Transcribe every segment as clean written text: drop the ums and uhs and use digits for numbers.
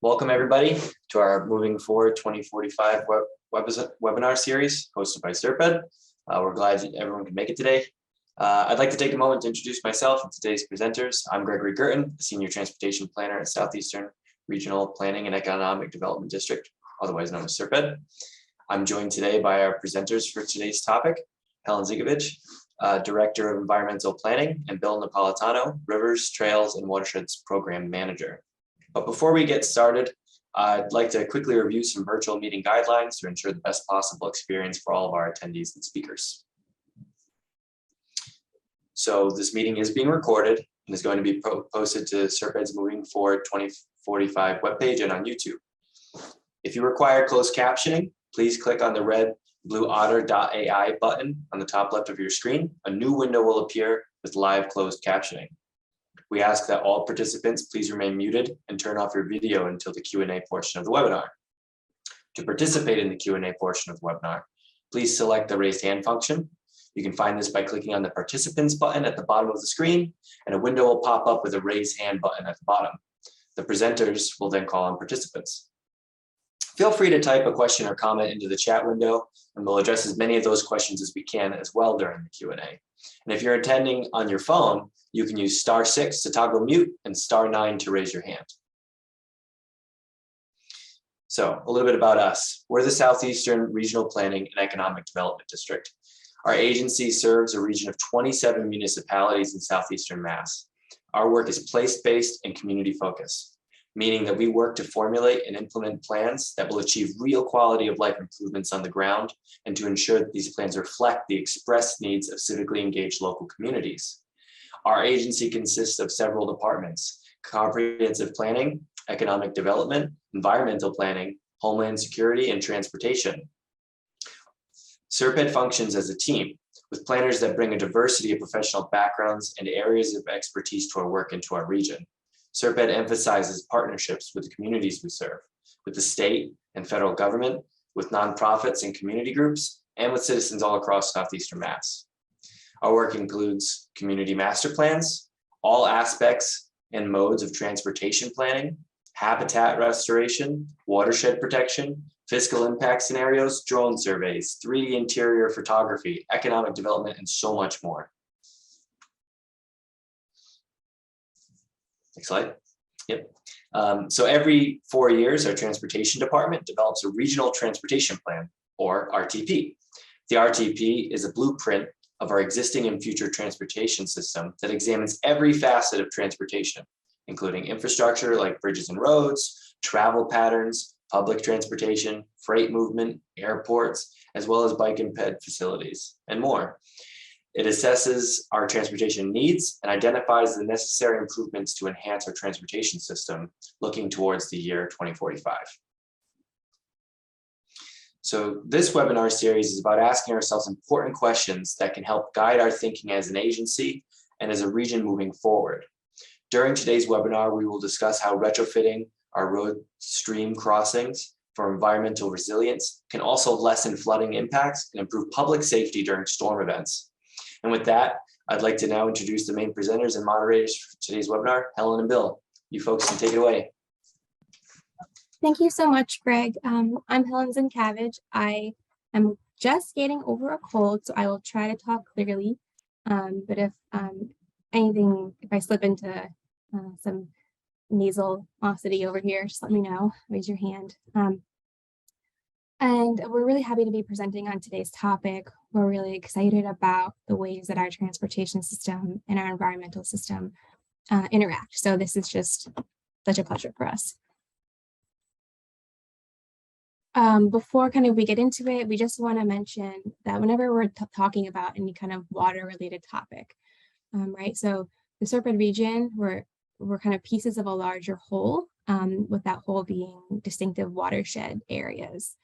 Welcome everybody to our Moving Forward 2045 webinar series hosted by SRPEDD. We're glad everyone can make it today. I'd like to take a moment to introduce myself and today's presenters. I'm Gregory Girton, Senior Transportation Planner at Southeastern Regional Planning and Economic Development District, otherwise known as SRPEDD. I'm joined today by our presenters for today's topic, Helen Zigovich, Director of Environmental Planning, and Bill Napolitano, Rivers, Trails, and Watersheds Program Manager. But before we get started, I'd like to quickly review some virtual meeting guidelines to ensure the best possible experience for all of our attendees and speakers. So this meeting is being recorded and is going to be posted to SRPEDD's Moving Forward 2045 webpage and on YouTube. If you require closed captioning, please click on the red blueotter.ai button on the top left of your screen. A new window will appear with live closed captioning. We ask that all participants please remain muted and turn off your video until the Q&A portion of the webinar. To participate in the Q&A portion of the webinar, please select the raised hand function. You can find this by clicking on the participants button at the bottom of the screen, and a window will pop up with a raise hand button at the bottom. The presenters will then call on participants. Feel free to type a question or comment into the chat window, and we'll address as many of those questions as we can as well during the Q&A. And if you're attending on your phone, you can use *6 to toggle mute and *9 to raise your hand. So a little bit about us. We're the Southeastern Regional Planning and Economic Development District. Our agency serves a region of 27 municipalities in Southeastern Mass. Our work is place-based and community-focused, meaning that we work to formulate and implement plans that will achieve real quality of life improvements on the ground and to ensure that these plans reflect the expressed needs of civically engaged local communities. Our agency consists of several departments: comprehensive planning, economic development, environmental planning, homeland security, and transportation. SRPEDD functions as a team with planners that bring a diversity of professional backgrounds and areas of expertise to our work and to our region. SRPEDD emphasizes partnerships with the communities we serve, with the state and federal government, with nonprofits and community groups, and with citizens all across Southeastern Mass. Our work includes community master plans, all aspects and modes of transportation planning, habitat restoration, watershed protection, fiscal impact scenarios, drone surveys, 3D interior photography, economic development, and so much more. Next slide. Yep. So every 4 years, our transportation department develops a regional transportation plan, or RTP. The RTP is a blueprint of our existing and future transportation system that examines every facet of transportation, including infrastructure like bridges and roads, travel patterns, public transportation, freight movement, airports, as well as bike and ped facilities, and more. It assesses our transportation needs and identifies the necessary improvements to enhance our transportation system, looking towards the year 2045. So this webinar series is about asking ourselves important questions that can help guide our thinking as an agency and as a region moving forward. During today's webinar, we will discuss how retrofitting our road stream crossings for environmental resilience can also lessen flooding impacts and improve public safety during storm events. And with that, I'd like to now introduce the main presenters and moderators for today's webinar, Helen and Bill. You folks can take it away. Thank you so much, Greg. I'm Helen Zigovich. I am just getting over a cold, so I will try to talk clearly. But if if I slip into some nasal-osity over here, just let me know, raise your hand. And we're really happy to be presenting on today's topic. We're really excited about the ways that our transportation system and our environmental system interact. So this is just such a pleasure for us. Before we get into it, we just want to mention that whenever we're talking about any kind of water-related topic, right? So the SRPEDD region, we're kind of pieces of a larger whole, with that whole being distinctive watershed areas.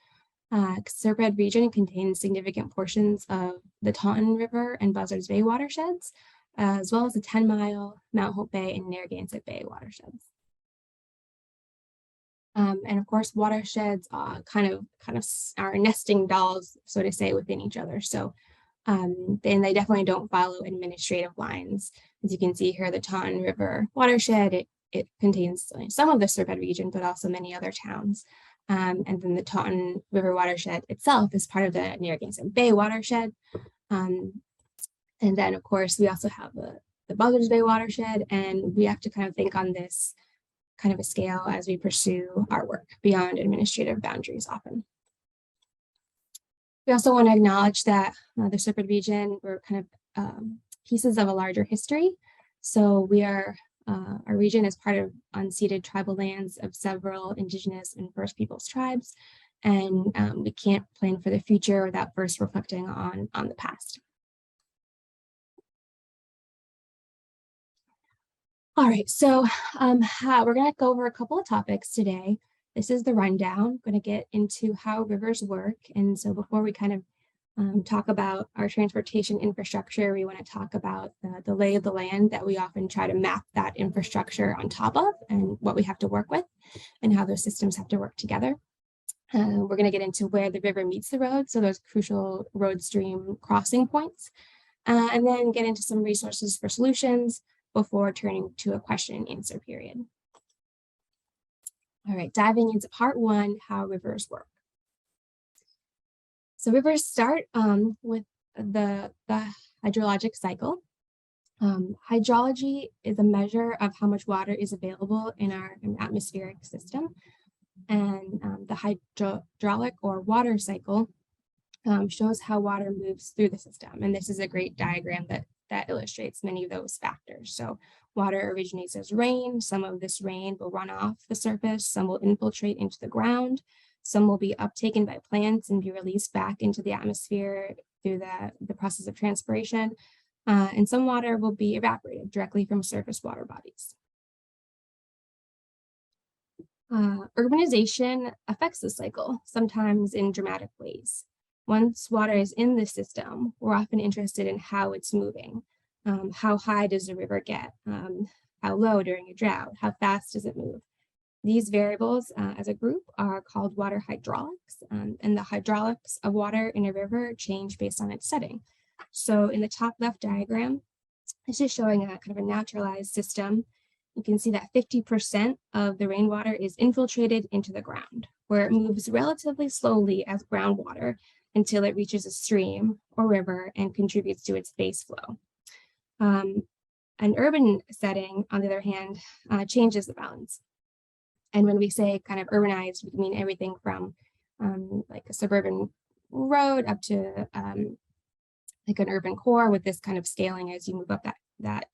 SRPEDD region contains significant portions of the Taunton River and Buzzards Bay watersheds, as well as the 10-mile Mount Hope Bay and Narragansett Bay watersheds. And of course, watersheds kind of are nesting dolls, so to say, within each other. So and they definitely don't follow administrative lines. As you can see here, the Taunton River watershed, it it contains some of the SRPEDD region, but also many other towns. And then the Taunton River watershed itself is part of the Narragansett Bay watershed. And then, of course, we also have the Buzzards Bay watershed, and we have to kind of think on this kind of a scale as we pursue our work beyond administrative boundaries often. We also want to acknowledge that the SRPEDD region, we're kind of pieces of a larger history. So we are, our region is part of unceded tribal lands of several indigenous and First Peoples tribes, and we can't plan for the future without first reflecting on the past. All right, so we're going to go over a couple of topics today. This is the rundown. I'm going to get into how rivers work. And so before we kind of talk about our transportation infrastructure, we want to talk about the lay of the land that we often try to map that infrastructure on top of, and what we have to work with, and how those systems have to work together. We're going to get into where the river meets the road, so those crucial road stream crossing points, and then get into some resources for solutions before turning to a question and answer period. All right, diving into part one, how rivers work. So rivers start with the hydrologic cycle. Hydrology is a measure of how much water is available in our atmospheric system. And the hydraulic or water cycle shows how water moves through the system. And this is a great diagram that illustrates many of those factors. So water originates as rain. Some of this rain will run off the surface. Some will infiltrate into the ground. Some will be uptaken by plants and be released back into the atmosphere through the process of transpiration. And some water will be evaporated directly from surface water bodies. Urbanization affects the cycle, sometimes in dramatic ways. Once water is in the system, we're often interested in how it's moving. How high does the river get? How low during a drought? How fast does it move? These variables as a group are called water hydraulics, and the hydraulics of water in a river change based on its setting. So in the top left diagram, this is showing a kind of a naturalized system. You can see that 50% of the rainwater is infiltrated into the ground, where it moves relatively slowly as groundwater until it reaches a stream or river and contributes to its base flow. An urban setting, on the other hand, changes the balance. And when we say kind of urbanized, we mean everything from like a suburban road up to like an urban core, with this kind of scaling as you move up that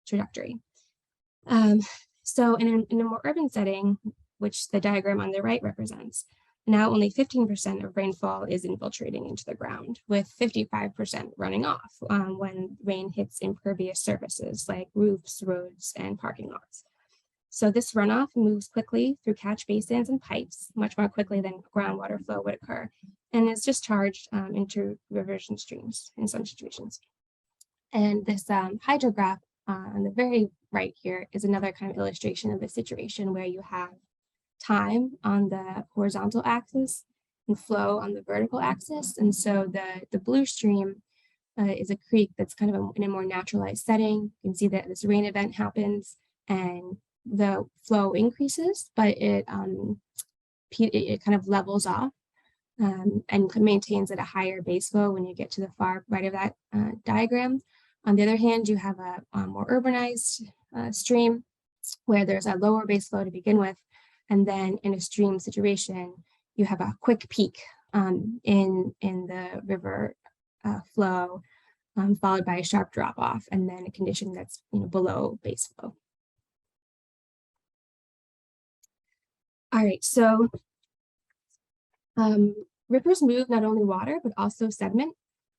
trajectory. So in a more urban setting, which the diagram on the right represents, now only 15% of rainfall is infiltrating into the ground, with 55% running off when rain hits impervious surfaces like roofs, roads, and parking lots. So this runoff moves quickly through catch basins and pipes, much more quickly than groundwater flow would occur, and is discharged into rivers and streams in some situations. And this hydrograph on the very right here is another kind of illustration of the situation where you have time on the horizontal axis and flow on the vertical axis. And so the blue stream is a creek that's kind of in a more naturalized setting. You can see that this rain event happens and the flow increases, but it kind of levels off and maintains at a higher base flow when you get to the far right of that diagram. On the other hand, you have a more urbanized stream where there's a lower base flow to begin with. And then in a stream situation, you have a quick peak in the river flow, followed by a sharp drop off, and then a condition that's below base flow. All right, so rivers move not only water, but also sediment.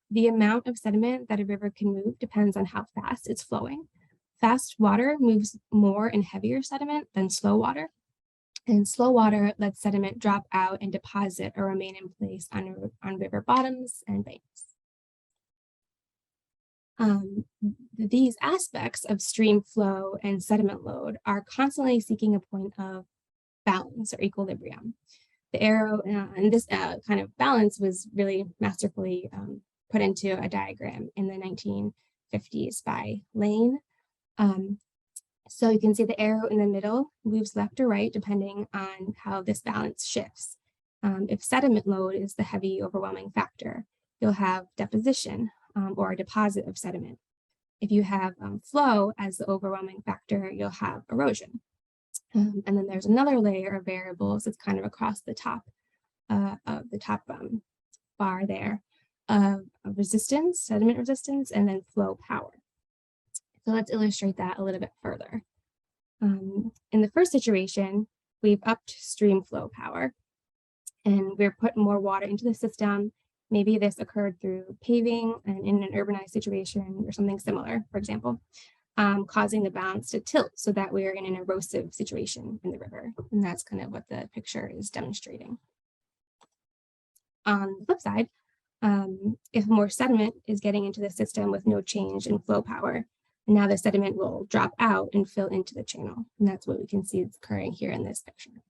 The amount of sediment that a river can move depends on how fast it's flowing. Fast water moves more and heavier sediment than slow water. And slow water lets sediment drop out and deposit or remain in place on river bottoms and banks. These aspects of stream flow and sediment load are constantly seeking a point of balance or equilibrium. The arrow and this kind of balance was really masterfully put into a diagram in the 1950s by Lane. So you can see the arrow in the middle moves left or right depending on how this balance shifts. If sediment load is the heavy overwhelming factor, you'll have deposition or a deposit of sediment. If you have flow as the overwhelming factor, you'll have erosion. And then there's another layer of variables that's kind of across the top of the top bar there of resistance, sediment resistance, and then flow power. So let's illustrate that a little bit further. In the first situation, we've upped stream flow power, and we're putting more water into the system. Maybe this occurred through paving and in an urbanized situation or something similar, for example, causing the balance to tilt so that we're in an erosive situation in the river. And that's kind of what the picture is demonstrating. On the flip side, if more sediment is getting into the system with no change in flow power, now the sediment will drop out and fill into the channel. And that's what we can see is occurring here in this picture.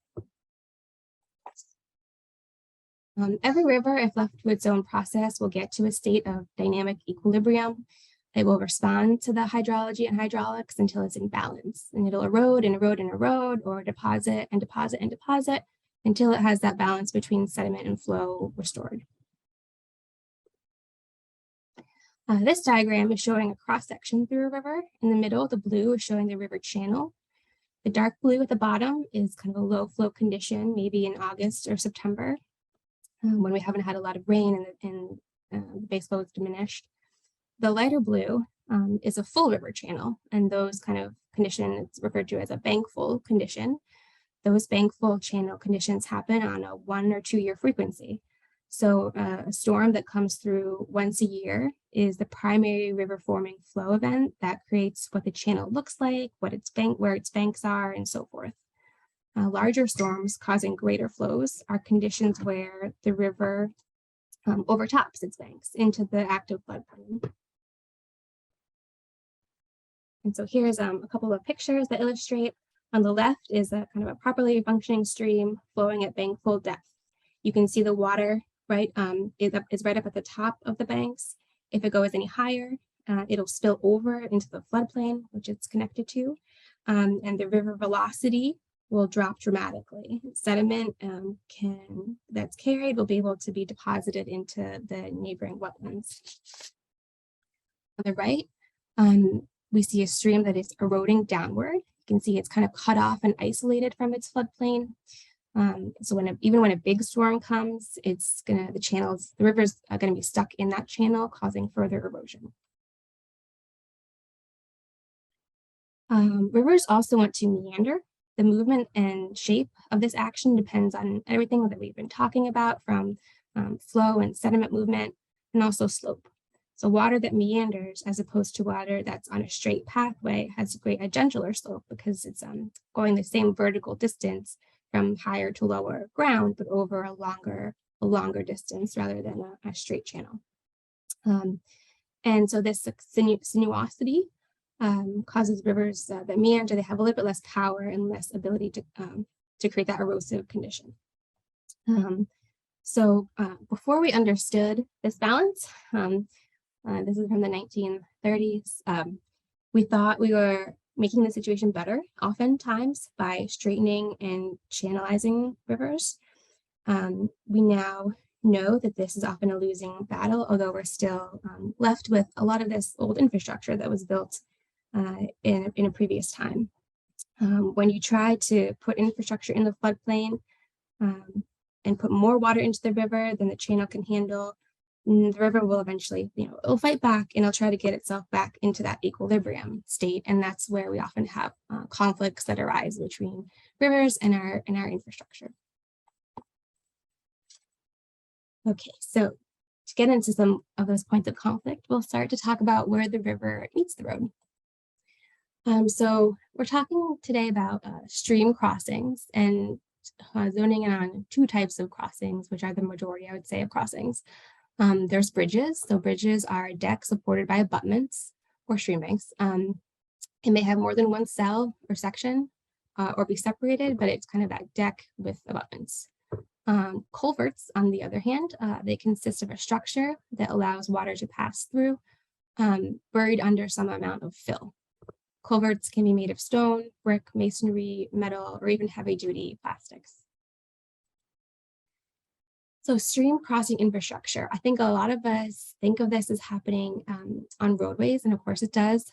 Every river, if left to its own process, will get to a state of dynamic equilibrium. It will respond to the hydrology and hydraulics until it's in balance, and it'll erode and erode and erode, or deposit and deposit and deposit until it has that balance between sediment and flow restored. This diagram is showing a cross-section through a river. In the middle, the blue is showing the river channel. The dark blue at the bottom is kind of a low flow condition, maybe in August or September, when we haven't had a lot of rain and the base flow is diminished. The lighter blue is a full river channel, and those kind of conditions it's referred to as a bank full condition. Those bank full channel conditions happen on a 1 or 2 year frequency. So a storm that comes through once a year is the primary river forming flow event that creates what the channel looks like, where its banks are, and so forth. Larger storms causing greater flows are conditions where the river overtops its banks into the active floodplain. And so here's a couple of pictures that illustrate. On the left is a kind of a properly functioning stream flowing at bank full depth. You can see the water is right up at the top of the banks. If it goes any higher, it'll spill over into the floodplain, which it's connected to, and the river velocity will drop dramatically. Sediment that's carried will be able to be deposited into the neighboring wetlands. On the right, we see a stream that is eroding downward. You can see it's kind of cut off and isolated from its floodplain. So even when a big storm comes, the river's gonna be stuck in that channel, causing further erosion. Rivers also want to meander. The movement and shape of this action depends on everything that we've been talking about, from flow and sediment movement, and also slope. So water that meanders, as opposed to water that's on a straight pathway, has a gentler slope because it's going the same vertical distance from higher to lower ground, but over a longer distance rather than a straight channel. And so this sinuosity causes rivers that meander. They have a little bit less power and less ability to create that erosive condition. So before we understood this balance, this is from the 1930s, we thought we were making the situation better, oftentimes by straightening and channelizing rivers. We now know that this is often a losing battle, although we're still left with a lot of this old infrastructure that was built in a previous time. When you try to put infrastructure in the floodplain and put more water into the river than the channel can handle, the river will eventually, it'll fight back and it'll try to get itself back into that equilibrium state. And that's where we often have conflicts that arise between rivers and our infrastructure. Okay, so to get into some of those points of conflict, we'll start to talk about where the river meets the road. So we're talking today about stream crossings and zoning in on 2 types of crossings, which are the majority, I would say, of crossings. There's bridges. So bridges are a deck supported by abutments or stream banks. It may have more than one cell or section or be separated, but it's kind of that deck with abutments. Culverts, on the other hand, they consist of a structure that allows water to pass through, buried under some amount of fill. Culverts can be made of stone, brick, masonry, metal, or even heavy-duty plastics. So stream crossing infrastructure. I think a lot of us think of this as happening on roadways, and of course it does,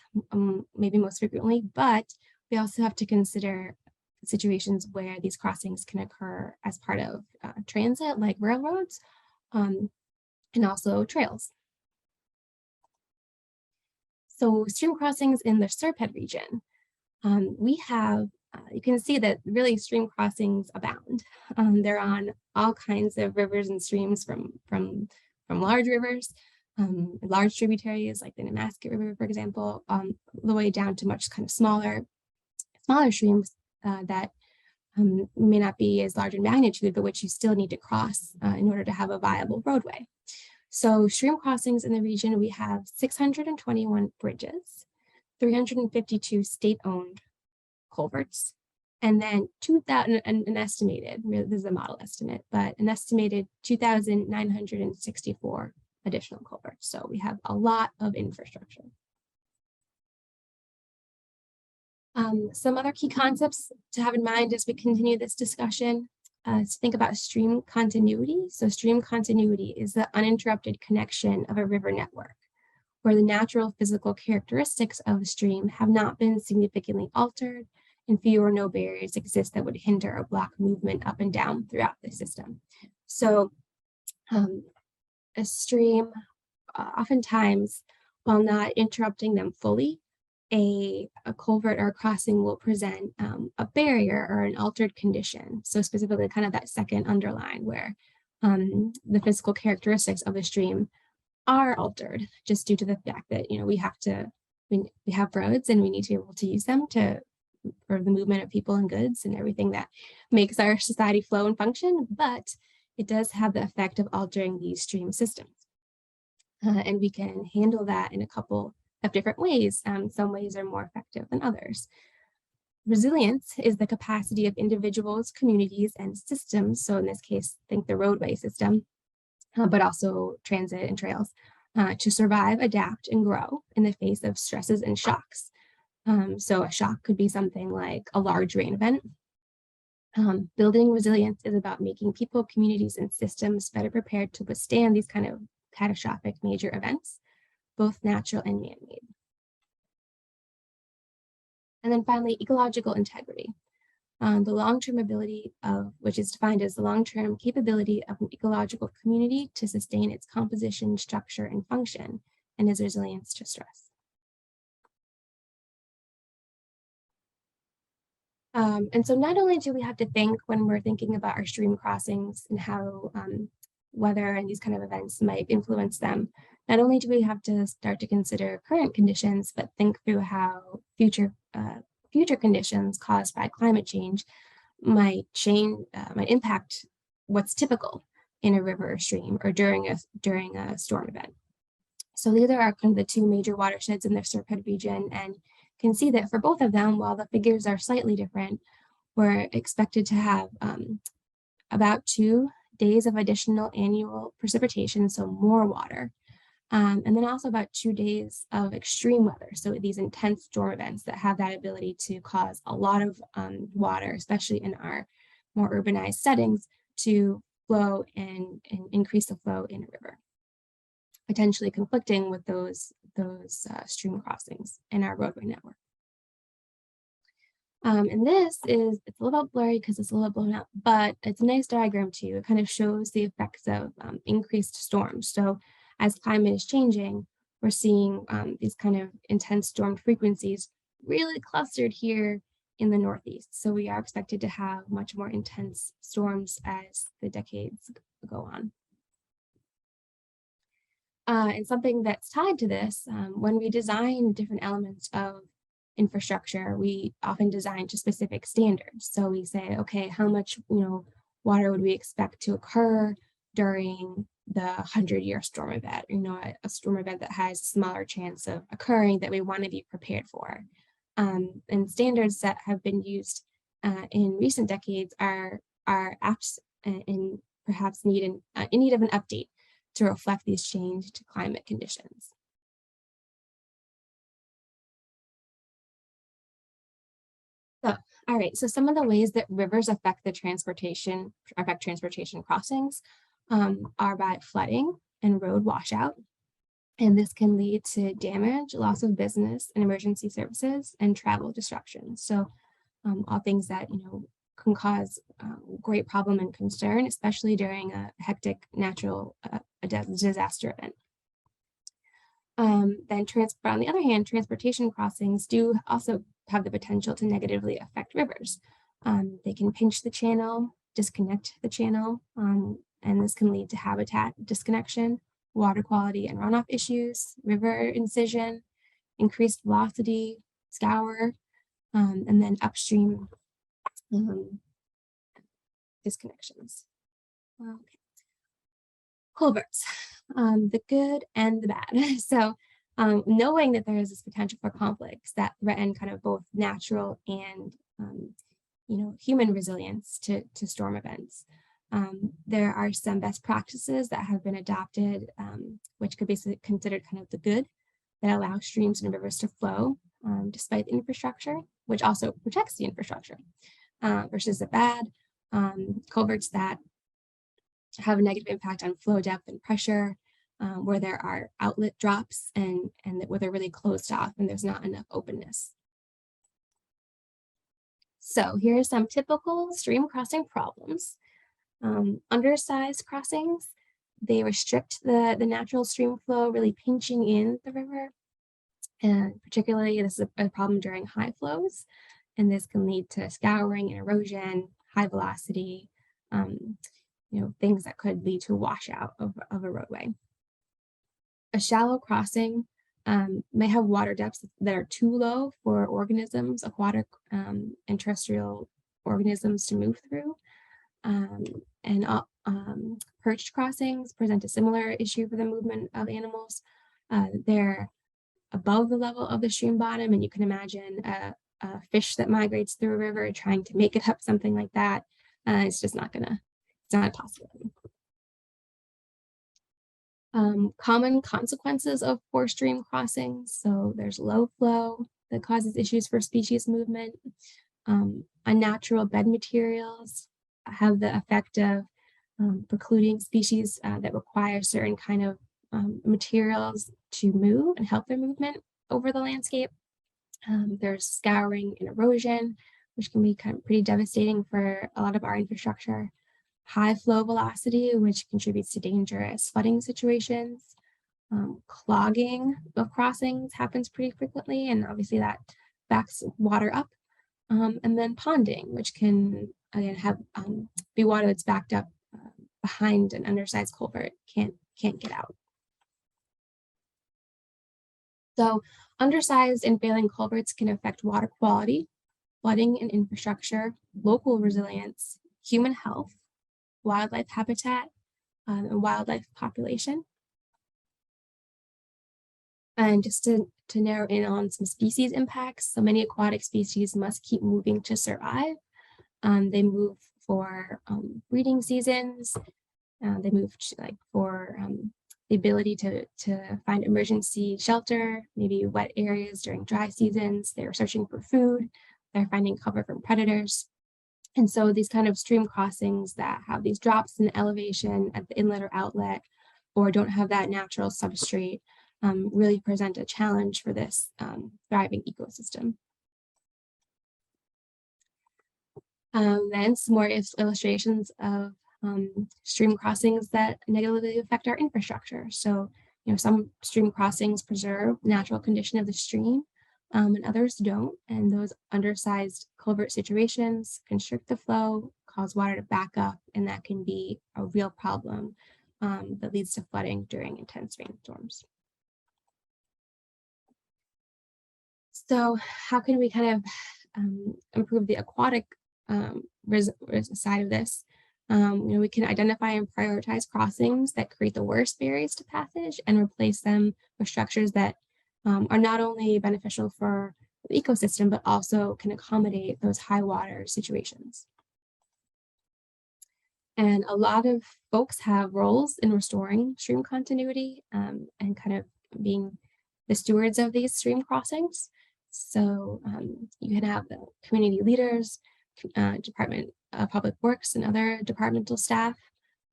maybe most frequently, but we also have to consider situations where these crossings can occur as part of transit, like railroads, and also trails. So stream crossings in the SRPEDD region, we have, you can see that really stream crossings abound. They're on all kinds of rivers and streams from large rivers, large tributaries like the Nemasket River, for example, the way down to much kind of smaller streams that may not be as large in magnitude, but which you still need to cross in order to have a viable roadway. So stream crossings in the region, we have 621 bridges, 352 state-owned culverts, and then 2,000, an estimated, this is a model estimate, but an estimated 2,964 additional culverts. So we have a lot of infrastructure. Some other key concepts to have in mind as we continue this discussion is to think about stream continuity. So stream continuity is the uninterrupted connection of a river network, where the natural physical characteristics of the stream have not been significantly altered, and few or no barriers exist that would hinder or block movement up and down throughout the system. So a stream, oftentimes, while not interrupting them fully, a culvert or a crossing will present a barrier or an altered condition. So specifically kind of that second underline where the physical characteristics of the stream are altered just due to the fact that, you know, we have roads and we need to be able to use them for the movement of people and goods and everything that makes our society flow and function, but it does have the effect of altering these stream systems. And we can handle that in a couple of different ways. Some ways are more effective than others. Resilience is the capacity of individuals, communities, and systems. So in this case, think the roadway system, but also transit and trails, to survive, adapt, and grow in the face of stresses and shocks. So a shock could be something like a large rain event. Building resilience is about making people, communities, and systems better prepared to withstand these kind of catastrophic major events, both natural and man-made. And then finally, ecological integrity. The long-term ability of, which is defined as the long-term capability of an ecological community to sustain its composition, structure, and function, and its resilience to stress. And so not only do we have to think when we're thinking about our stream crossings and how weather and these kind of events might influence them, not only do we have to start to consider current conditions, but think through how future conditions caused by climate change might impact what's typical in a river or stream or during a storm event. So these are kind of the two major watersheds in the SRPEDD region, and can see that for both of them, while the figures are slightly different, we're expected to have about 2 days of additional annual precipitation, so more water, and then also about 2 days of extreme weather. So these intense storm events that have that ability to cause a lot of water, especially in our more urbanized settings, to flow and increase the flow in a river, potentially conflicting with those stream crossings in our roadway network. And this is, it's a little bit blurry because it's a little blown up, but it's a nice diagram too. It kind of shows the effects of increased storms. So as climate is changing, we're seeing these kind of intense storm frequencies really clustered here in the Northeast. So we are expected to have much more intense storms as the decades go on. And something that's tied to this, when we design different elements of infrastructure, we often design to specific standards. So we say, okay, how much water would we expect to occur during the 100-year storm event? A storm event that has a smaller chance of occurring that we want to be prepared for. And standards that have been used in recent decades are apt and perhaps in need of an update to reflect these changed climate conditions. All right, so some of the ways that rivers affect transportation crossings are by flooding and road washout. And this can lead to damage, loss of business and emergency services, and travel disruption. So all things that, can cause great problem and concern, especially during a hectic natural disaster event. But on the other hand, transportation crossings do also have the potential to negatively affect rivers. They can pinch the channel, disconnect the channel, and this can lead to habitat disconnection, water quality and runoff issues, river incision, increased velocity, scour, and then upstream disconnections. Okay. Culverts, the good and the bad. So knowing that there is this potential for conflicts that threaten kind of both natural and human resilience to storm events. There are some best practices that have been adopted, which could be considered kind of the good, that allow streams and rivers to flow despite the infrastructure, which also protects the infrastructure, versus the bad, culverts that have a negative impact on flow depth and pressure, where there are outlet drops and where they're really closed off and there's not enough openness. So here are some typical stream crossing problems. Undersized crossings, they restrict the natural stream flow, really pinching in the river. And particularly this is a problem during high flows. And this can lead to scouring and erosion, high velocity, things that could lead to a washout of a roadway. A shallow crossing may have water depths that are too low for organisms, aquatic and terrestrial organisms to move through. Perched crossings present a similar issue for the movement of animals. They're above the level of the stream bottom, and you can imagine a fish that migrates through a river trying to make it up, something like that. It's just not it's not possible. Common consequences of poor stream crossings. So there's low flow that causes issues for species movement. Unnatural bed materials have the effect of precluding species that require certain kind of materials to move and help their movement over the landscape. There's scouring and erosion, which can be kind of pretty devastating for a lot of our infrastructure. High flow velocity, which contributes to dangerous flooding situations. Clogging of crossings happens pretty frequently, and obviously that backs water up. And then ponding, which can again have be water that's backed up behind an undersized culvert, can't get out. So undersized and failing culverts can affect water quality, flooding and infrastructure, local resilience, human health, wildlife habitat, and wildlife population. And just to narrow in on some species impacts, so many aquatic species must keep moving to survive. They move for breeding seasons. They move for the ability to find emergency shelter, maybe wet areas during dry seasons. They're searching for food. They're finding cover from predators. And so these kind of stream crossings that have these drops in elevation at the inlet or outlet, or don't have that natural substrate, really present a challenge for this thriving ecosystem. Then some more illustrations of stream crossings that negatively affect our infrastructure. So, some stream crossings preserve the natural condition of the stream, and others don't. And those undersized culvert situations constrict the flow, cause water to back up, and that can be a real problem that leads to flooding during intense rainstorms. So how can we kind of improve the aquatic side of this? We can identify and prioritize crossings that create the worst barriers to passage and replace them with structures that are not only beneficial for the ecosystem, but also can accommodate those high water situations. And a lot of folks have roles in restoring stream continuity and kind of being the stewards of these stream crossings. So you can have the community leaders, Department of Public Works and other departmental staff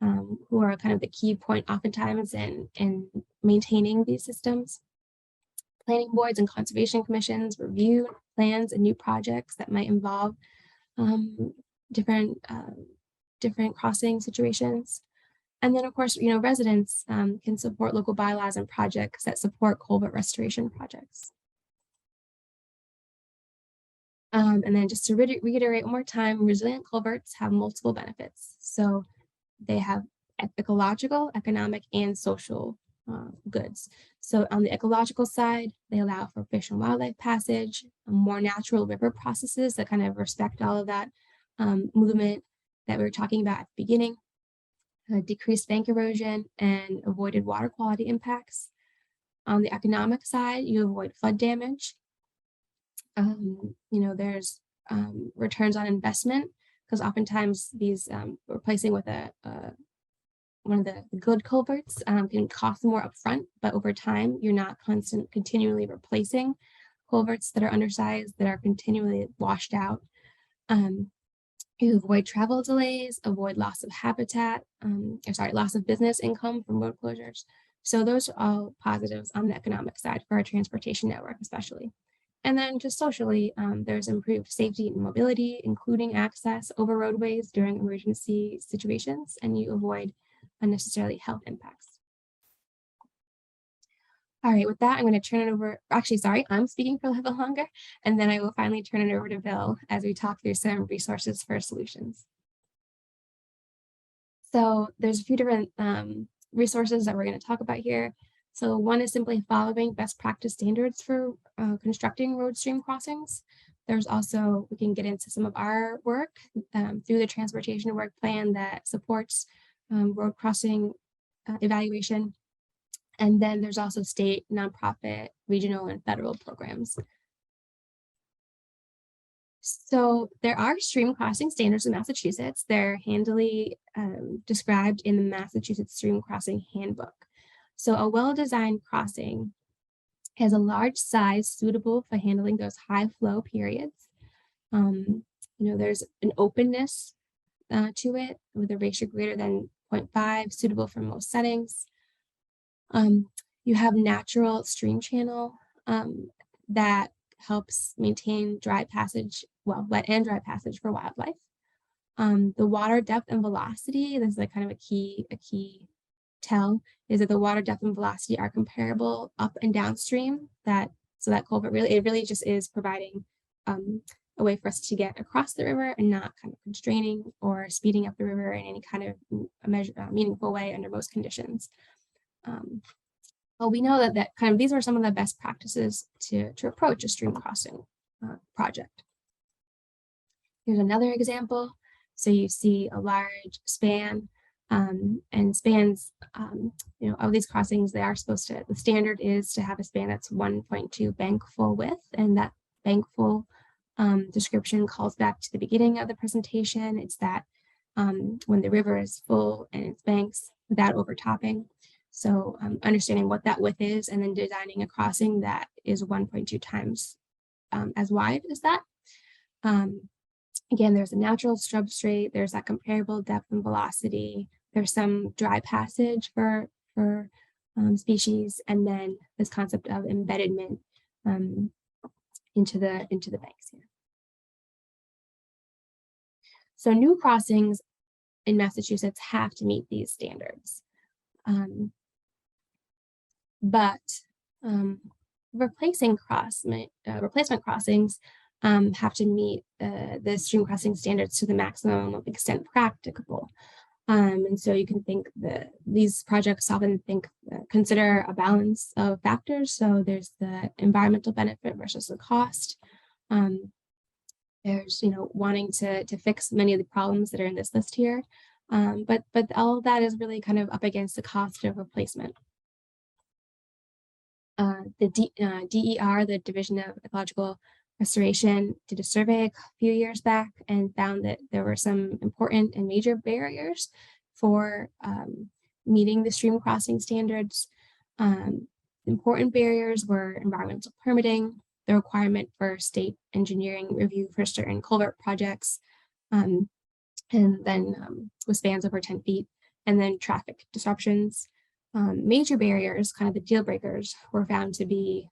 who are kind of the key point oftentimes in maintaining these systems. Planning boards and conservation commissions review plans and new projects that might involve different crossing situations. And then, of course, residents can support local bylaws and projects that support culvert restoration projects. And then just to reiterate one more time, resilient culverts have multiple benefits. So they have ecological, economic, and social goods. So on the ecological side, they allow for fish and wildlife passage, more natural river processes that kind of respect all of that movement that we were talking about at the beginning, decreased bank erosion, and avoided water quality impacts. On the economic side, you avoid flood damage. There's returns on investment, because oftentimes these replacing with one of the good culverts can cost more upfront, but over time you're not continually replacing culverts that are undersized, that are continually washed out. You avoid travel delays, avoid loss of habitat, loss of business income from road closures. So those are all positives on the economic side for our transportation network, especially. And then just socially, there's improved safety and mobility, including access over roadways during emergency situations, and you avoid unnecessarily health impacts. All right, with that, I'm going to turn it over. Actually, sorry, I'm speaking for a little longer, and then I will finally turn it over to Bill as we talk through some resources for solutions. So there's a few different resources that we're going to talk about here. So one is simply following best practice standards for constructing road stream crossings. There's also, we can get into some of our work through the transportation work plan that supports road crossing evaluation. And then there's also state, nonprofit, regional, and federal programs. So there are stream crossing standards in Massachusetts. They're handily described in the Massachusetts Stream Crossing Handbook. So a well-designed crossing has a large size suitable for handling those high flow periods. There's an openness to it with a ratio greater than 0.5, suitable for most settings. You have natural stream channel that helps maintain dry passage, wet and dry passage for wildlife. The water depth and velocity, this is like kind of a key tell, is that the water depth and velocity are comparable up and downstream. So that culvert really just is providing a way for us to get across the river and not kind of constraining or speeding up the river in any kind of meaningful way under most conditions. Well, we know that kind of these are some of the best practices to approach a stream crossing project. Here's another example. So you see a large span and spans, of these crossings, they are supposed to, the standard is to have a span that's 1.2 bank full width, and that bank full description calls back to the beginning of the presentation. It's that when the river is full and its banks without overtopping. So understanding what that width is and then designing a crossing that is 1.2 times as wide as that. Again, there's a natural substrate, there's that comparable depth and velocity, there's some dry passage for species, and then this concept of embedment into the banks here. So new crossings in Massachusetts have to meet these standards. But replacement crossings have to meet the stream crossing standards to the maximum extent practicable. And so you can think that these projects often consider a balance of factors. So there's the environmental benefit versus the cost. There's, wanting to fix many of the problems that are in this list here. But all of that is really kind of up against the cost of replacement. The DER, the Division of Ecological Restoration, did a survey a few years back and found that there were some important and major barriers for meeting the stream crossing standards. Important barriers were environmental permitting, the requirement for state engineering review for certain culvert projects, and then with spans over 10 feet, and then traffic disruptions. Major barriers, kind of the deal breakers, were found to be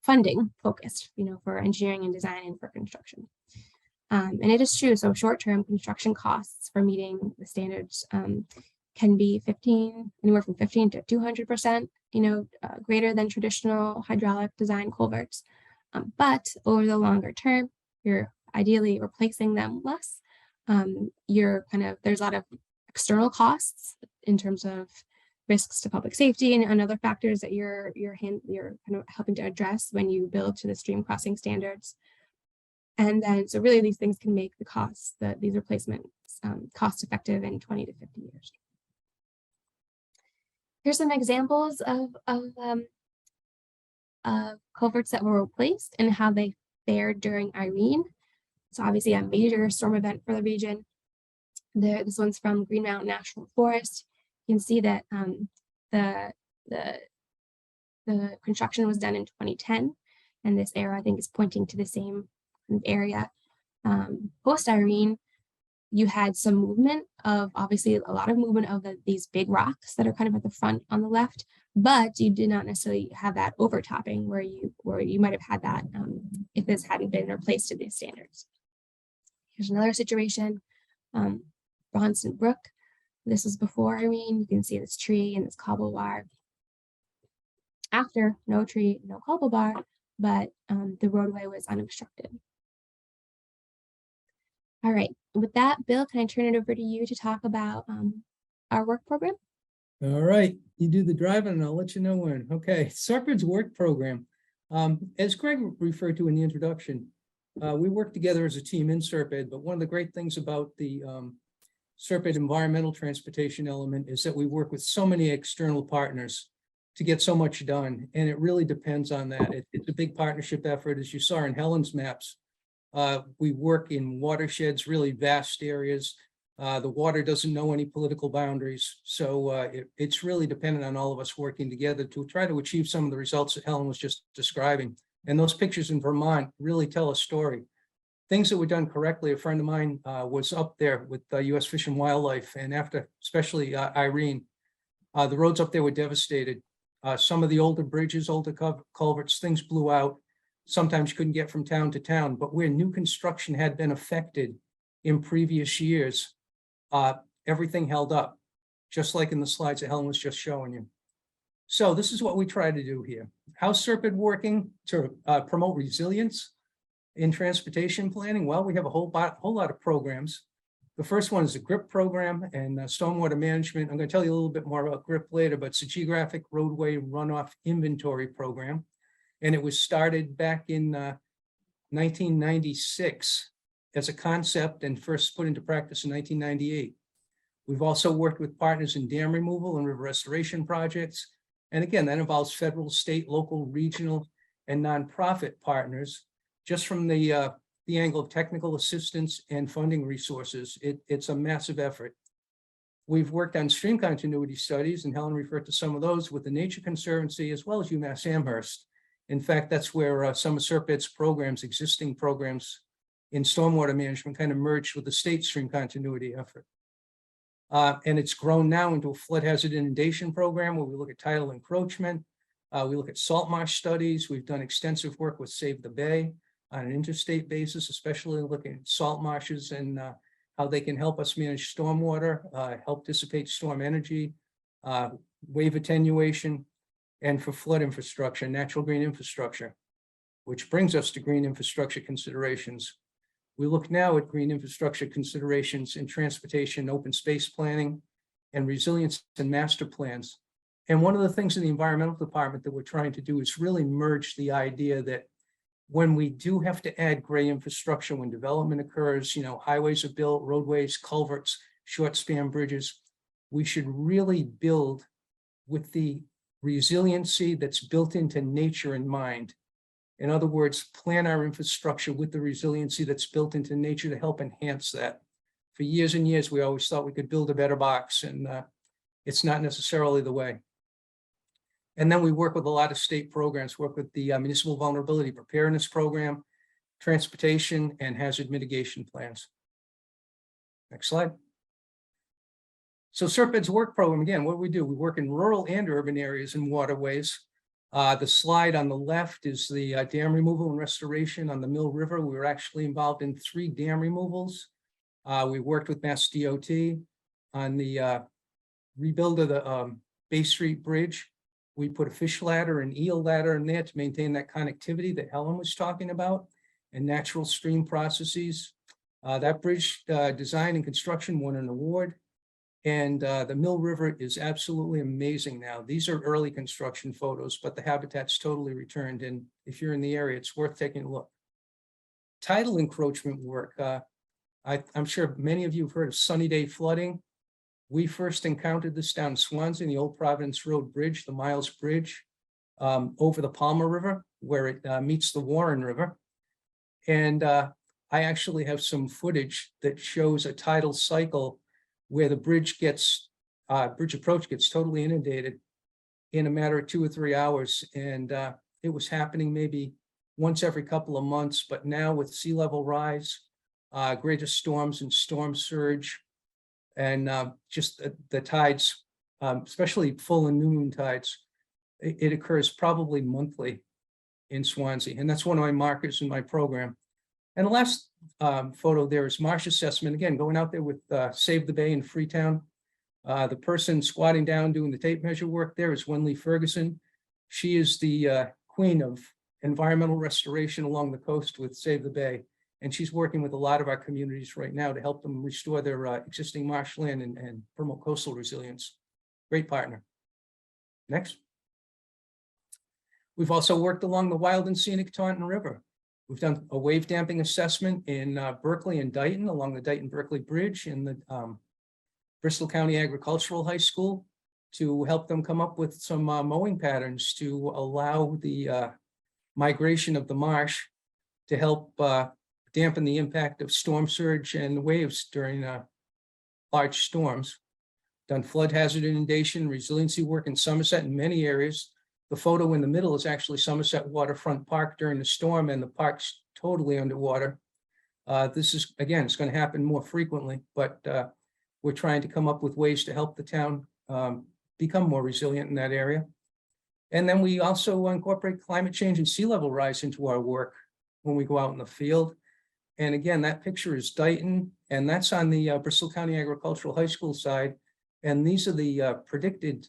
funding focused, for engineering and design and for construction. And it is true. So short-term construction costs for meeting the standards can be anywhere from 15 to 200%, greater than traditional hydraulic design culverts. But over the longer term, you're ideally replacing them less. There's a lot of external costs in terms of risks to public safety and other factors that you're kind of helping to address when you build to the stream crossing standards. And then, so really these things can make these replacements cost effective in 20 to 50 years. Here's some examples of culverts that were replaced and how they fared during Irene. So obviously a major storm event for the region. This one's from Green Mountain National Forest. You can see that the construction was done in 2010, and this arrow I think is pointing to the same area. Post Irene, you had some movement of, obviously a lot of movement of these big rocks that are kind of at the front on the left, but you did not necessarily have that overtopping where you might have had that if this hadn't been replaced to these standards. Here's another situation, Bronson Brook. This was before Irene. You can see this tree and this cobble bar. After, no tree, no cobble bar, but the roadway was unobstructed. All right, with that, Bill, can I turn it over to you to talk about our work program? All right, you do the driving and I'll let you know when. Okay, SRPEDD's work program. As Greg referred to in the introduction, we work together as a team in SRPEDD, but one of the great things about the SRPEDD environmental transportation element is that we work with so many external partners to get so much done, and it really depends on that. It's a big partnership effort, as you saw in Helen's maps. We work in watersheds, really vast areas. The water doesn't know any political boundaries. So it's really dependent on all of us working together to try to achieve some of the results that Helen was just describing. And those pictures in Vermont really tell a story. Things that were done correctly, a friend of mine was up there with U.S. Fish and Wildlife, and after especially Irene, the roads up there were devastated. Some of the older bridges, older culverts, things blew out. Sometimes you couldn't get from town to town, but where new construction had been affected in previous years, everything held up, just like in the slides that Helen was just showing you. So this is what we try to do here. How's SRPEDD working to promote resilience in transportation planning? Well, we have a whole lot of programs. The first one is the GRIP program and stormwater management. I'm going to tell you a little bit more about GRIP later, but it's a geographic roadway runoff inventory program. And it was started back in 1996 as a concept and first put into practice in 1998. We've also worked with partners in dam removal and river restoration projects. And again, that involves federal, state, local, regional, and nonprofit partners. Just from the angle of technical assistance and funding resources, it's a massive effort. We've worked on stream continuity studies, and Helen referred to some of those with the Nature Conservancy as well as UMass Amherst. In fact, that's where some of SRPEDD's programs, existing programs in stormwater management, kind of merged with the state stream continuity effort. And it's grown now into a flood hazard inundation program where we look at tidal encroachment. We look at salt marsh studies. We've done extensive work with Save the Bay on an interstate basis, especially looking at salt marshes and how they can help us manage stormwater, help dissipate storm energy, wave attenuation, and for flood infrastructure, natural green infrastructure, which brings us to green infrastructure considerations. We look now at green infrastructure considerations in transportation, open space planning, and resilience and master plans. And one of the things in the environmental department that we're trying to do is really merge the idea that when we do have to add gray infrastructure, when development occurs, highways are built, roadways, culverts, short span bridges, we should really build with the resiliency that's built into nature in mind. In other words, plan our infrastructure with the resiliency that's built into nature to help enhance that. For years and years, we always thought we could build a better box, and it's not necessarily the way. And then we work with a lot of state programs, work with the Municipal Vulnerability Preparedness Program, transportation, and hazard mitigation plans. Next slide. So SRPEDD's work program, again, what do? We work in rural and urban areas and waterways. The slide on the left is the dam removal and restoration on the Mill River. We were actually involved in 3 dam removals. We worked with Mass DOT on the rebuild of the Bay Street Bridge. We put a fish ladder and eel ladder in there to maintain that connectivity that Helen was talking about, and natural stream processes. That bridge design and construction won an award. And the Mill River is absolutely amazing now. These are early construction photos, but the habitat's totally returned. And if you're in the area, it's worth taking a look. Tidal encroachment work. I'm sure many of you have heard of sunny day flooding. We first encountered this down in Swansea, the Old Providence Road Bridge, the Miles Bridge, over the Palmer River, where it meets the Warren River. And I actually have some footage that shows a tidal cycle where the bridge approach gets totally inundated in a matter of 2 or 3 hours. And it was happening maybe once every couple of months, but now with sea level rise, greater storms and storm surge, and just the tides, especially full and new moon tides, it occurs probably monthly in Swansea. And that's one of my markers in my program. And the last photo there is marsh assessment. Again, going out there with Save the Bay in Freetown. The person squatting down doing the tape measure work there is Wenley Ferguson. She is the queen of environmental restoration along the coast with Save the Bay. And she's working with a lot of our communities right now to help them restore their existing marshland and promote coastal resilience. Great partner. Next. We've also worked along the wild and scenic Taunton River. We've done a wave damping assessment in Berkeley and Dighton along the Dighton-Berkeley Bridge in the Bristol County Agricultural High School to help them come up with some mowing patterns to allow the migration of the marsh to help dampen the impact of storm surge and waves during large storms. Done flood hazard inundation, resiliency work in Somerset in many areas. The photo in the middle is actually Somerset Waterfront Park during the storm, and the park's totally underwater. This is, again, it's going to happen more frequently, but we're trying to come up with ways to help the town become more resilient in that area. And then we also incorporate climate change and sea level rise into our work when we go out in the field. And again, that picture is Dighton, and that's on the Bristol County Agricultural High School side. And these are the predicted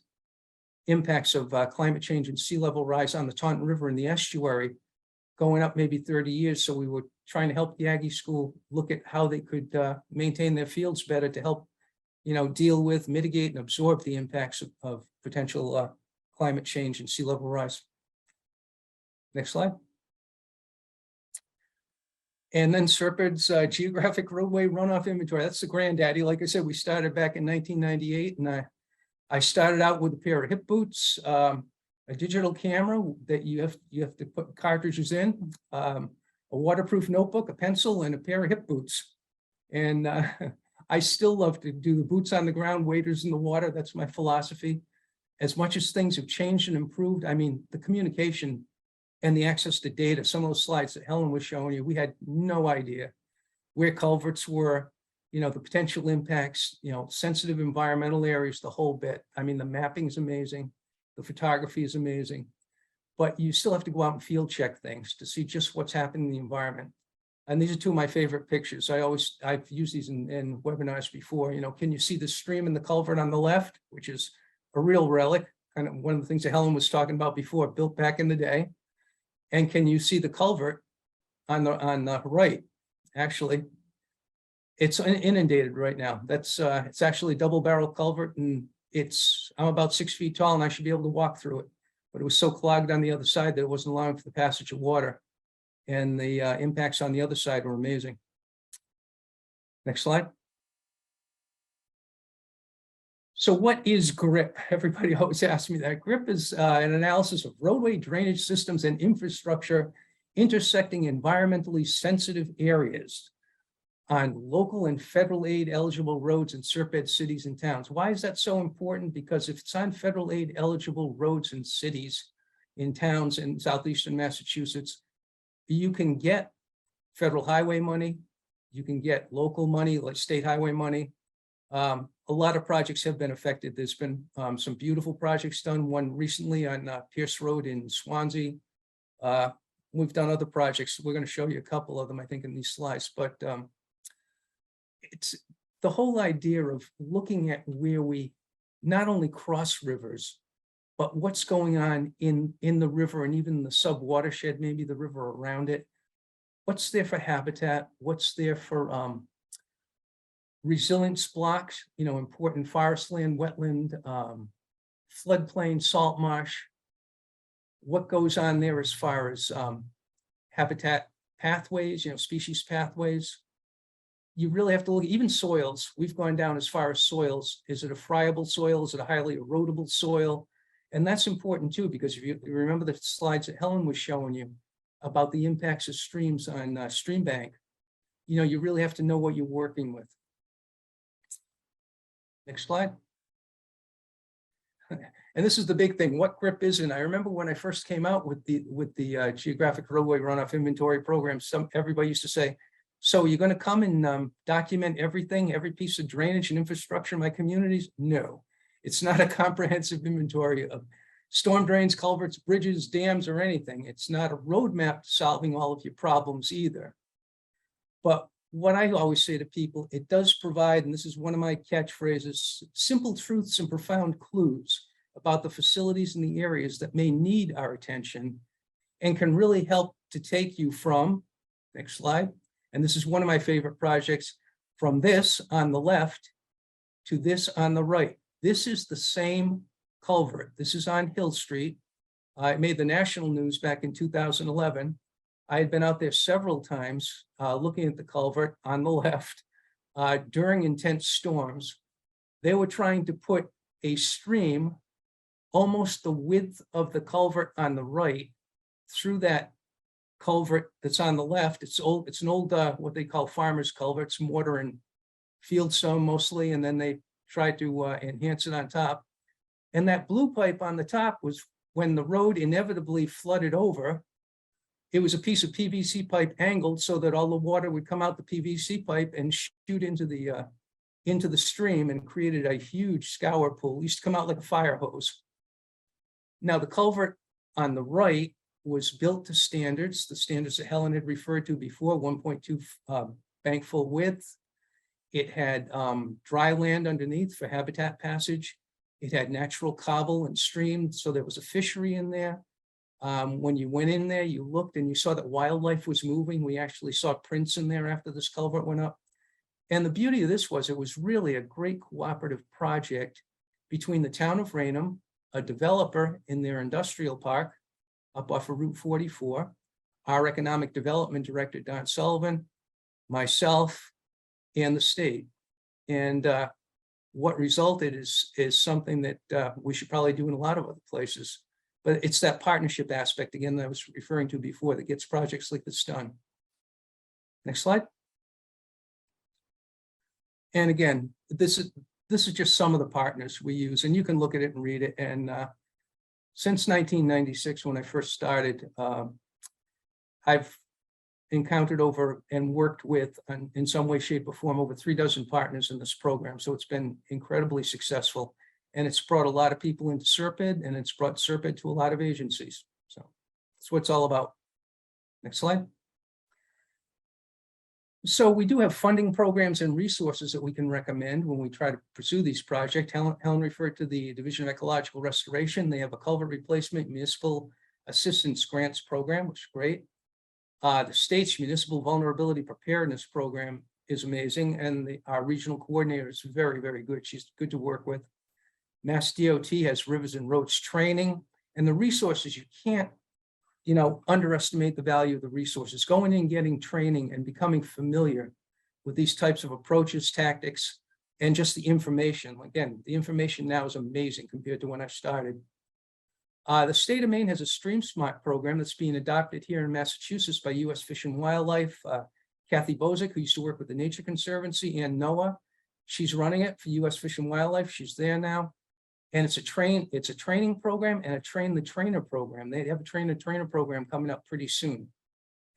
impacts of climate change and sea level rise on the Taunton River and the estuary going up maybe 30 years. So we were trying to help the Aggie School look at how they could maintain their fields better to help, deal with, mitigate, and absorb the impacts of potential climate change and sea level rise. Next slide. And then SRPEDD's geographic roadway runoff inventory. That's the granddaddy. Like I said, we started back in 1998, and I started out with a pair of hip boots, a digital camera that you have to put cartridges in, a waterproof notebook, a pencil, and a pair of hip boots. And I still love to do the boots on the ground, waders in the water. That's my philosophy. As much as things have changed and improved, I mean, the communication and the access to data, some of those slides that Helen was showing you, we had no idea where culverts were, the potential impacts, sensitive environmental areas, the whole bit. I mean, the mapping is amazing. The photography is amazing, but you still have to go out and field check things to see just what's happening in the environment. And these are two of my favorite pictures. I've used these in webinars before. Can you see the stream in the culvert on the left, which is a real relic, kind of one of the things that Helen was talking about before, built back in the day. And can you see the culvert on the right? Actually, it's inundated right now. That's it's actually a double barrel culvert, and I'm about 6 feet tall, and I should be able to walk through it. But it was so clogged on the other side that it wasn't allowing for the passage of water. And the impacts on the other side were amazing. Next slide. So what is GRIP? Everybody always asks me that. GRIP is an analysis of roadway drainage systems and infrastructure intersecting environmentally sensitive areas. on local and federal aid eligible roads in SRPEDD cities and towns. Why is that so important? Because if it's on federal aid eligible roads and cities in towns in southeastern Massachusetts, you can get federal highway money, you can get local money, like state highway money. A lot of projects have been affected. There's been some beautiful projects done, one recently on Pierce Road in Swansea. We've done other projects. We're going to show you a couple of them, I think, in these slides, but it's the whole idea of looking at where we not only cross rivers, but what's going on in the river and even the sub watershed, maybe the river around it. What's there for habitat? What's there for resilience blocks, important forest land, wetland, floodplain, salt marsh. What goes on there as far as habitat pathways, species pathways. You really have to look at even soils. We've gone down as far as soils. Is it a friable soil? Is it a highly erodible soil? And that's important too, because if you remember the slides that Helen was showing you about the impacts of streams on stream bank, you really have to know what you're working with. Next slide. And this is the big thing, what GRIP is. And I remember when I first came out with the geographic roadway runoff inventory program, everybody used to say, so you're going to come and document everything, every piece of drainage and infrastructure in my communities? No, it's not a comprehensive inventory of storm drains, culverts, bridges, dams, or anything. It's not a roadmap to solving all of your problems either. But what I always say to people, it does provide, and this is one of my catchphrases, simple truths and profound clues about the facilities and the areas that may need our attention and can really help to take you from, next slide, and this is one of my favorite projects, from this on the left to this on the right. This is the same culvert. This is on Hill Street. It made the national news back in 2011. I had been out there several times looking at the culvert on the left during intense storms. They were trying to put a stream almost the width of the culvert on the right through that culvert that's on the left. It's an old what they call farmers culverts, mortar and field stone mostly, and then they tried to enhance it on top. And that blue pipe on the top was when the road inevitably flooded over. It was a piece of PVC pipe angled so that all the water would come out the PVC pipe and shoot into the stream and created a huge scour pool. It used to come out like a fire hose. Now the culvert on the right was built to standards, the standards that Helen had referred to before, 1.2 bank full width. It had dry land underneath for habitat passage. It had natural cobble and stream, so there was a fishery in there. When you went in there, you looked and you saw that wildlife was moving. We actually saw prints in there after this culvert went up. And the beauty of this was it was really a great cooperative project between the town of Raynham, a developer in their industrial park up off of Route 44, our economic development director, Don Sullivan, myself, and the state. And what resulted is something that we should probably do in a lot of other places. But it's that partnership aspect, again, that I was referring to before, that gets projects like this done. Next slide. And again, this is just some of the partners we use, and you can look at it and read it. And since 1996, when I first started, I've encountered over and worked with, in some way, shape, or form, over 36 partners in this program. So it's been incredibly successful. And it's brought a lot of people into SRPEDD, and it's brought SRPEDD to a lot of agencies. So that's what it's all about. Next slide. So we do have funding programs and resources that we can recommend when we try to pursue these projects. Helen referred to the Division of Ecological Restoration. They have a culvert replacement municipal assistance grants program, which is great. The state's municipal vulnerability preparedness program is amazing, and our regional coordinator is very, very good. She's good to work with. Mass DOT has rivers and roads training, and the resources, you can't, underestimate the value of the resources. Going in, getting training, and becoming familiar with these types of approaches, tactics, and just the information. Again, the information now is amazing compared to when I started. The state of Maine has a Stream Smart program that's being adopted here in Massachusetts by U.S. Fish and Wildlife, Kathy Bozick, who used to work with the Nature Conservancy, and NOAA. She's running it for U.S. Fish and Wildlife. She's there now. And it's a training program and a train the trainer program. They have a train the trainer program coming up pretty soon.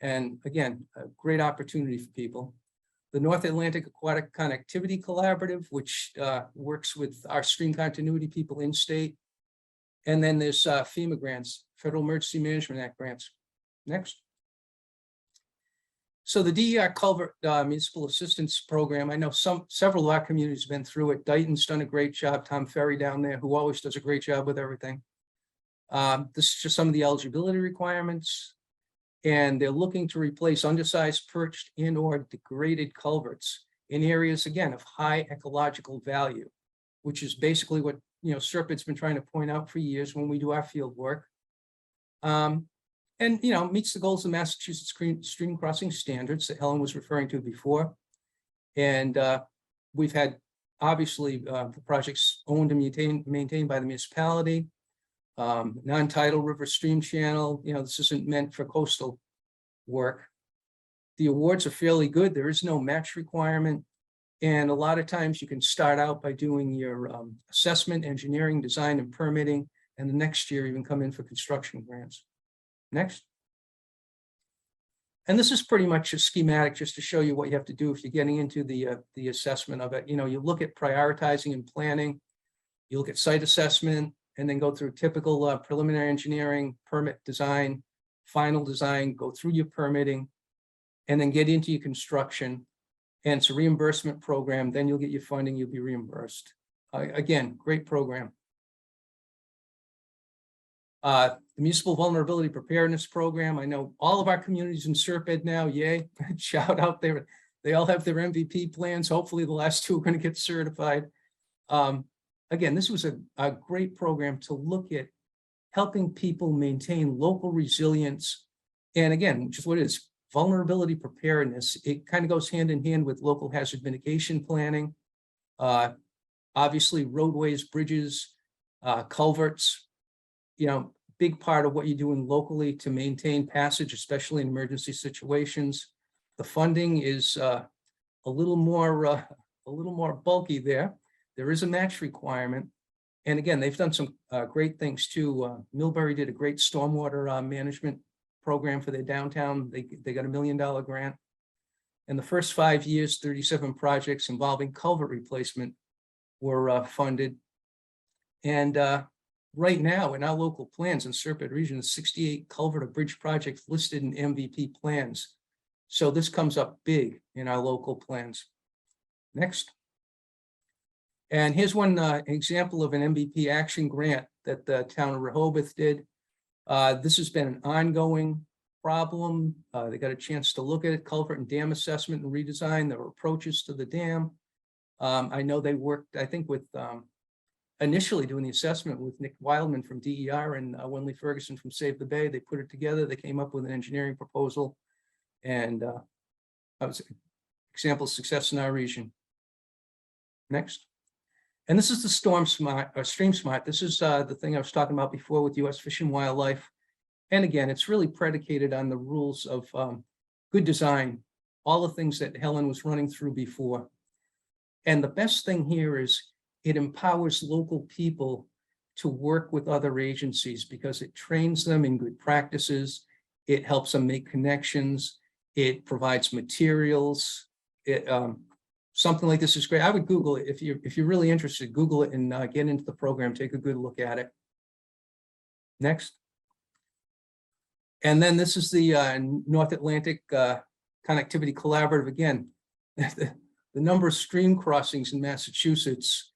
And again, a great opportunity for people. The North Atlantic Aquatic Connectivity Collaborative, which works with our stream continuity people in state. And then there's FEMA grants, Federal Emergency Management Act grants. Next. So the DER Culvert Municipal Assistance Program, I know several of our communities have been through it. Dayton's done a great job. Tom Ferry down there, who always does a great job with everything. This is just some of the eligibility requirements. And they're looking to replace undersized, perched, and or degraded culverts in areas, again, of high ecological value, which is basically what, SRPEDD's been trying to point out for years when we do our field work. And, meets the goals of Massachusetts stream crossing standards that Helen was referring to before. And we've had, obviously, the projects owned and maintained by the municipality. Non-tidal river stream channel, this isn't meant for coastal work. The awards are fairly good. There is no match requirement. And a lot of times you can start out by doing your assessment, engineering, design, and permitting, and the next year even come in for construction grants. Next. And this is pretty much a schematic just to show you what you have to do if you're getting into the assessment of it. You look at prioritizing and planning, you look at site assessment, and then go through typical preliminary engineering, permit design, final design, go through your permitting, and then get into your construction. And it's a reimbursement program. Then you'll get your funding, you'll be reimbursed. Again, great program. The Municipal Vulnerability Preparedness Program. I know all of our communities in SRPEDD now, yay, shout out there. They all have their MVP plans. Hopefully the last two are going to get certified. Again, this was a great program to look at helping people maintain local resilience. And again, which is what it is, vulnerability preparedness. It kind of goes hand in hand with local hazard mitigation planning. Obviously, roadways, bridges, culverts, big part of what you're doing locally to maintain passage, especially in emergency situations. The funding is a little more bulky there. There is a match requirement. And again, they've done some great things too. Millbury did a great stormwater management program for their downtown. They got $1 million grant. And the first 5 years, 37 projects involving culvert replacement were funded. And right now in our local plans in SRPEDD region, 68 culvert or bridge projects listed in MVP plans. So this comes up big in our local plans. Next. And here's one example of an MVP action grant that the town of Rehoboth did. This has been an ongoing problem. They got a chance to look at it, culvert and dam assessment and redesign, their approaches to the dam. I know they worked, I think, with initially doing the assessment with Nick Wildman from DER and Wenley Ferguson from Save the Bay. They put it together. They came up with an engineering proposal. And that was an example of success in our region. Next. And this is the Storm Smart or Stream Smart. This is the thing I was talking about before with U.S. Fish and Wildlife. And again, it's really predicated on the rules of good design, all the things that Helen was running through before. And the best thing here is it empowers local people to work with other agencies because it trains them in good practices. It helps them make connections. It provides materials. Something like this is great. I would Google it if you're really interested. Google it and get into the program. Take a good look at it. Next. And then this is the North Atlantic Connectivity Collaborative. Again, the number of stream crossings in Massachusetts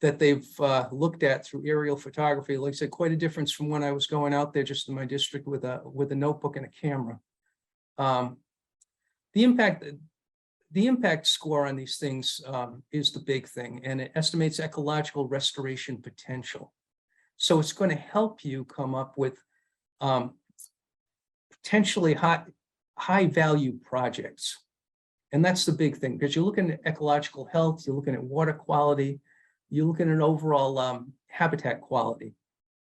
that they've looked at through aerial photography. Like I said, quite a difference from when I was going out there just in my district with a notebook and a camera. The impact score on these things is the big thing, and it estimates ecological restoration potential. So it's going to help you come up with potentially high value projects. And that's the big thing, because you're looking at ecological health, you're looking at water quality, you're looking at overall habitat quality.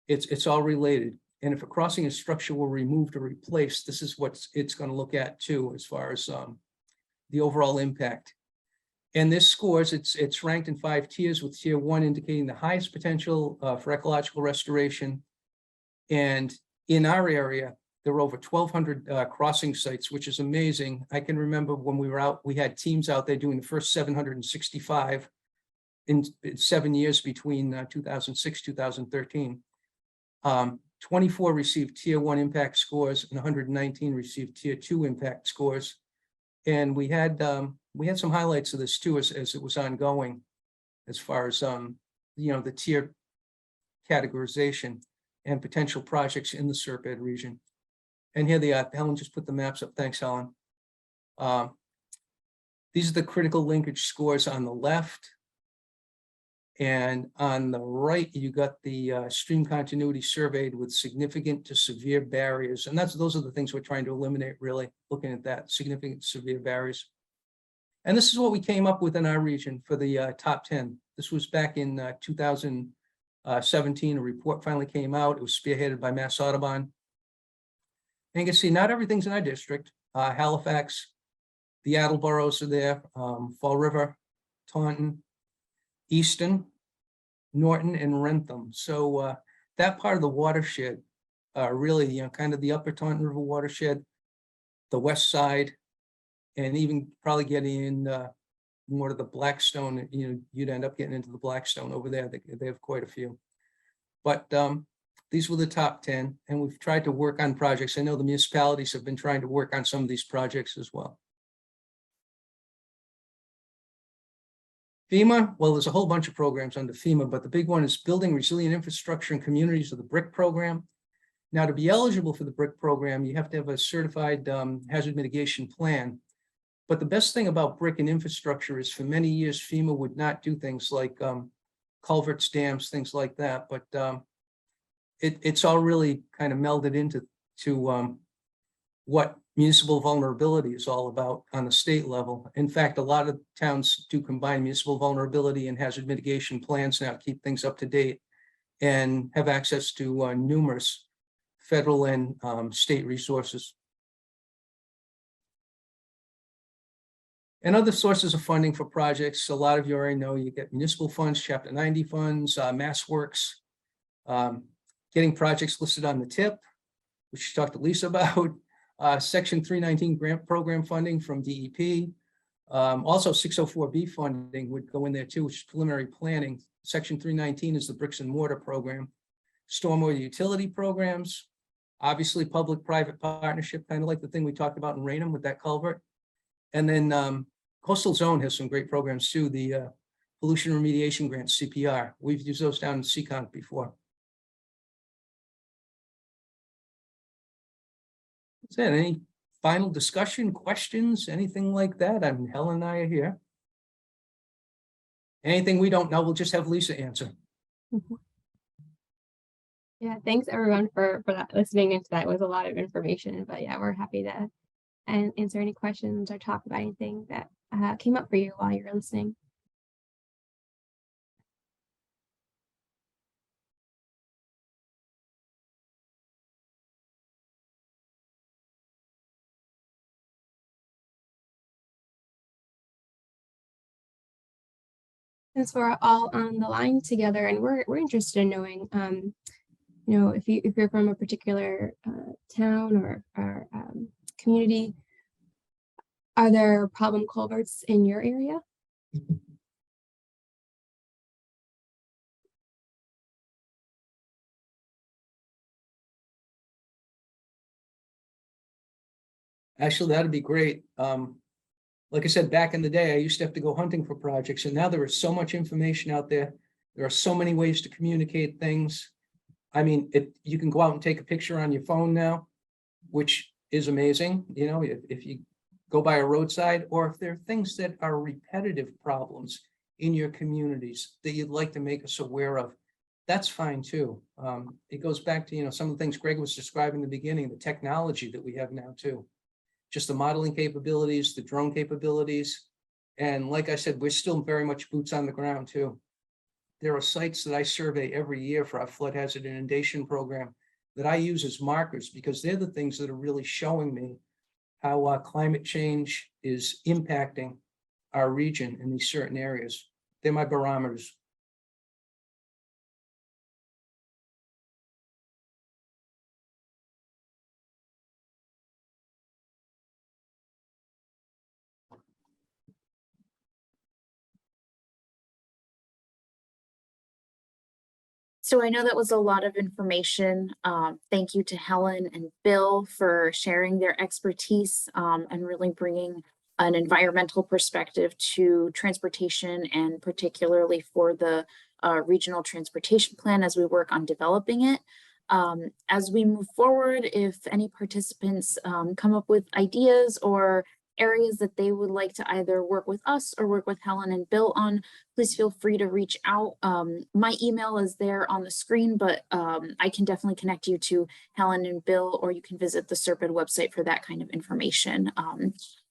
It's all related. And if a crossing is structural removed or replaced, this is what it's going to look at too, as far as the overall impact. And this scores, it's ranked in 5 tiers, with tier 1 indicating the highest potential for ecological restoration. And in our area, there were over 1,200 crossing sites, which is amazing. I can remember when we were out, we had teams out there doing the first 765 in 7 years between 2006, 2013. 24 received tier 1 impact scores and 119 received tier 2 impact scores. And we had some highlights of this too as it was ongoing, as far as the tier categorization and potential projects in the SRPEDD region. And here they are. Helen just put the maps up. Thanks, Helen. These are the critical linkage scores on the left. And on the right, you got the stream continuity surveyed with significant to severe barriers. And those are the things we're trying to eliminate, really, looking at that, significant severe barriers. And this is what we came up with in our region for the top 10. This was back in 2017. A report finally came out. It was spearheaded by Mass Audubon. And you can see not everything's in our district. Halifax, the Attleboroughs are there, Fall River, Taunton, Easton, Norton, and Rentham. So that part of the watershed, really, kind of the upper Taunton River watershed, the west side, and even probably getting in more to the Blackstone. You'd end up getting into the Blackstone over there. They have quite a few. But these were the top 10, and we've tried to work on projects. I know the municipalities have been trying to work on some of these projects as well. FEMA, well, there's a whole bunch of programs under FEMA, but the big one is Building Resilient Infrastructure in Communities, of the BRIC program. Now, to be eligible for the BRIC program, you have to have a certified hazard mitigation plan. But the best thing about BRIC and infrastructure is, for many years, FEMA would not do things like culverts, dams, things like that. But it's all really kind of melded into what municipal vulnerability is all about on the state level. In fact, a lot of towns do combine municipal vulnerability and hazard mitigation plans now to keep things up to date and have access to numerous federal and state resources. And other sources of funding for projects, a lot of you already know, you get municipal funds, Chapter 90 funds, MassWorks, getting projects listed on the tip, which you talked to Lisa about. Section 319 grant program funding from DEP. Also 604B funding would go in there too, which is preliminary planning. Section 319 is the bricks and mortar program. Stormwater utility programs, obviously public-private partnership, kind of like the thing we talked about in Raynham with that culvert. And then Coastal Zone has some great programs too, the pollution remediation grants, CPR. We've used those down in Seekonk before. Is there any final discussion, questions, anything like that? Helen and I are here. Anything we don't know, we'll just have Lisa answer. Mm-hmm. Yeah, thanks everyone for that, listening into that. It was a lot of information, but yeah, we're happy to answer any questions or talk about anything that came up for you while you were listening. Since we're all on the line together and we're interested in knowing, if you're from a particular town or community, are there problem culverts in your area? Actually, that'd be great. Like I said, back in the day, I used to have to go hunting for projects, and now there is so much information out there. There are so many ways to communicate things. I mean, you can go out and take a picture on your phone now, which is amazing. If you go by a roadside, or if there are things that are repetitive problems in your communities that you'd like to make us aware of, that's fine too. It goes back to, some of the things Greg was describing in the beginning, the technology that we have now too. Just the modeling capabilities, the drone capabilities. And like I said, we're still very much boots on the ground too. There are sites that I survey every year for our flood hazard inundation program that I use as markers, because they're the things that are really showing me how climate change is impacting our region in these certain areas. They're my barometers. So I know that was a lot of information. Thank you to Helen and Bill for sharing their expertise and really bringing an environmental perspective to transportation, and particularly for the regional transportation plan as we work on developing it. As we move forward, if any participants come up with ideas or areas that they would like to either work with us or work with Helen and Bill on, please feel free to reach out. My email is there on the screen, but I can definitely connect you to Helen and Bill, or you can visit the SRPEDD website for that kind of information. I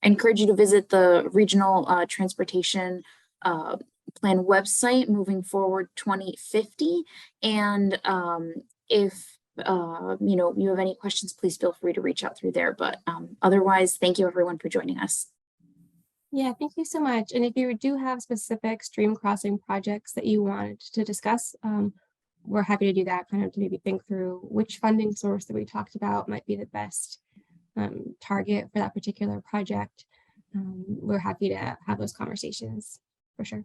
encourage you to visit the Regional Transportation Plan website, Moving Forward 2050. And if you have any questions, please feel free to reach out through there. But otherwise, thank you everyone for joining us. Yeah, thank you so much. And if you do have specific stream crossing projects that you wanted to discuss, we're happy to do that, kind of to maybe think through which funding source that we talked about might be the best target for that particular project. We're happy to have those conversations for sure.